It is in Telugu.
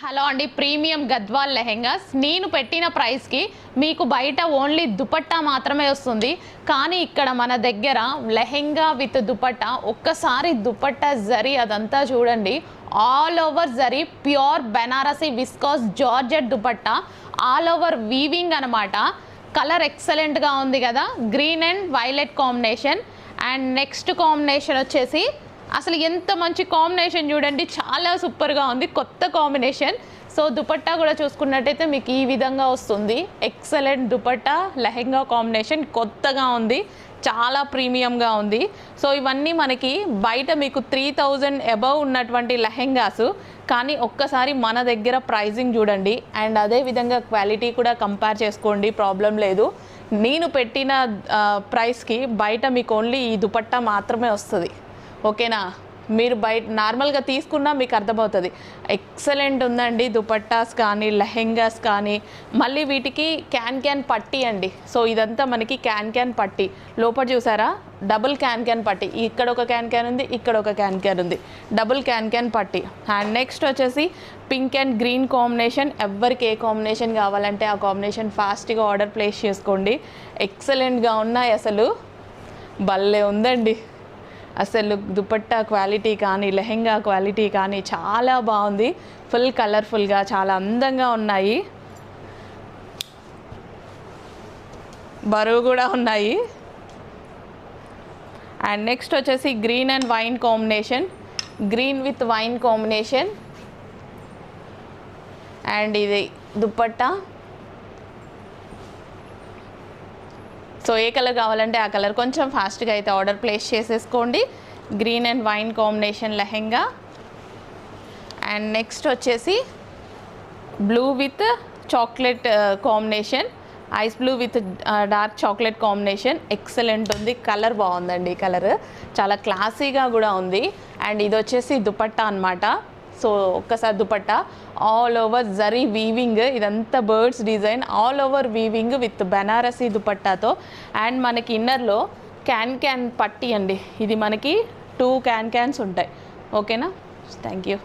హలో అండి, ప్రీమియం గద్వాల్ లెహెంగాస్ నేను పెట్టిన ప్రైస్కి మీకు బయట ఓన్లీ దుపట్టా మాత్రమే వస్తుంది. కానీ ఇక్కడ మన దగ్గర లెహెంగా విత్ దుపట్టా, ఒక్కసారి దుపట్టా జరీ అదంతా చూడండి. All over zari pure Banarasi viscous georgette dupatta, all over weaving అనమాట. కలర్ ఎక్సలెంట్గా ఉంది కదా, green and violet combination. And next combination వచ్చేసి అసలు ఎంత మంచి కాంబినేషన్ చూడండి, చాలా సూపర్గా ఉంది, కొత్త కాంబినేషన్. సో దుపట్టా కూడా చూసుకున్నట్టయితే మీకు ఈ విధంగా వస్తుంది. ఎక్సలెంట్ దుపట్టా లెహెంగా కాంబినేషన్, కొత్తగా ఉంది, చాలా ప్రీమియంగా ఉంది. సో ఇవన్నీ మనకి బయట మీకు 3000 అబవ్ ఉన్నటువంటి లెహెంగాస్, కానీ ఒక్కసారి మన దగ్గర ప్రైజింగ్ చూడండి. అండ్ అదేవిధంగా క్వాలిటీ కూడా కంపేర్ చేసుకోండి, ప్రాబ్లం లేదు. నేను పెట్టిన ప్రైస్కి బయట మీకు ఓన్లీ ఈ దుపట్టా మాత్రమే వస్తుంది. ఓకేనా, మీరు బయట నార్మల్గా తీసుకున్నా మీకు అర్థమవుతుంది. ఎక్సలెంట్ ఉందండి దుపట్టాస్ కానీ లెహెంగాస్ కానీ. మళ్ళీ వీటికి క్యాన్ పట్టీ అండి. సో ఇదంతా మనకి క్యాన్ పట్టీ. లోపల చూసారా, డబుల్ క్యాన్ పట్టీ. ఇక్కడ ఒక క్యాన్ ఉంది, ఇక్కడ ఒక క్యాన్ ఉంది, డబుల్ క్యాన్ పట్టీ. అండ్ నెక్స్ట్ వచ్చేసి పింక్ అండ్ గ్రీన్ కాంబినేషన్. ఎవరికి ఏ కాంబినేషన్ కావాలంటే ఆ కాంబినేషన్ ఫాస్ట్గా ఆర్డర్ ప్లేస్ చేసుకోండి. ఎక్సలెంట్గా ఉన్నాయి, అసలు భలే ఉందండి. అసలు దుపట్టా క్వాలిటీ కానీ లెహెంగా క్వాలిటీ కానీ చాలా బాగుంది. ఫుల్ కలర్ఫుల్గా చాలా అందంగా ఉన్నాయి, బరువు కూడా ఉన్నాయి. అండ్ నెక్స్ట్ వచ్చేసి green and wine combination, green with wine combination. And ఇది దుపట్టా. సో ఏ కలర్ కావాలంటే ఆ కలర్ కొంచెం ఫాస్ట్గా అయితే ఆర్డర్ ప్లేస్ చేసేసుకోండి. Green and wine combination lehenga. And next వచ్చేసి blue with chocolate combination, ice blue with dark chocolate combination. Excellent ఉంది, కలర్ బాగుందండి, కలర్ చాలా క్లాసీగా కూడా ఉంది. అండ్ ఇది వచ్చేసి దుపట్టా అనమాట. సో ఒక్కసారి dupatta all over zari weaving, ఇదంతా birds design, all over weaving with Banarasi దుపట్టాతో. అండ్ మనకి ఇన్నర్లో క్యాన్ పట్టీ అండి. ఇది మనకి 2 క్యాన్స్ ఉంటాయి. ఓకేనా, థ్యాంక్ యూ.